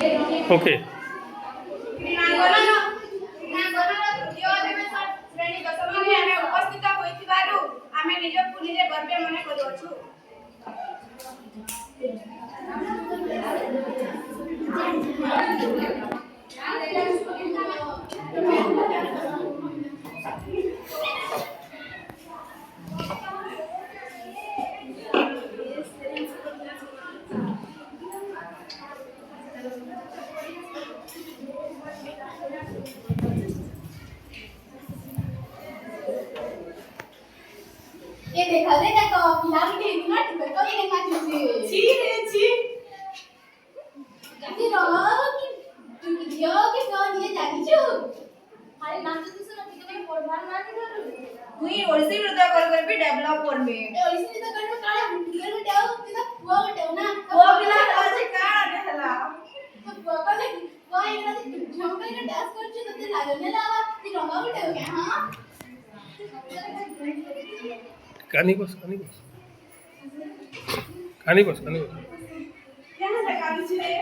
Okay उपस्थित होइथिबारु आमे निजकु निजे गर्व मने करूछु। ये देखा देखा तो पिलान के इतना टिकट तो ये ना छी रे छी जाती रहो कि तू कियो के कौन ये जाती छु हाय नाम तो सुनो कि तुम्हें पढ़वान मानी करू मुई ओडिसी नृत्य कर भी डेवलप करबे ओडिसी नृत्य कर काला टिकट में जाओ कि वो गटे ना वो बिला आज काडा देहला तो बाबा ने वो इना झमका के डांस कर छु तते लागने लावा ती रंगा गटे क्या हां कहानी बस क्या है कादू छी रे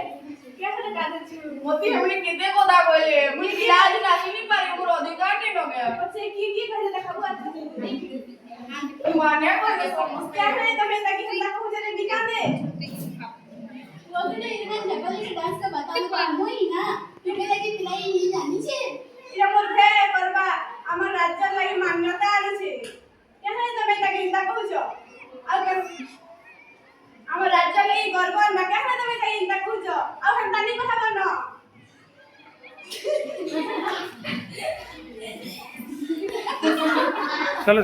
क्या है कादू छी मोती हमने केते कोदा बोले मुई इलाज नासी नहीं पारे मोर अधिकार नहीं हो गया पछे की कहले देखाबो आ माने कोई समझ क्या है तमे ताकि हल्ला को जरे दिखा दे वो ने इना जगह के डांस का बता दो मुई ना तुम्हें लगी पिलाई नहीं जानी छे इरा मोर भे करबा हमर राज्य लागि मान्यता आले छे क्या है तमे ताकि हल्ला कहू छ आ हमर राज्य लागि गर्व ना क्या है तमे ताकि हल्ला कहू छ आ हंता नहीं कहबा न चलो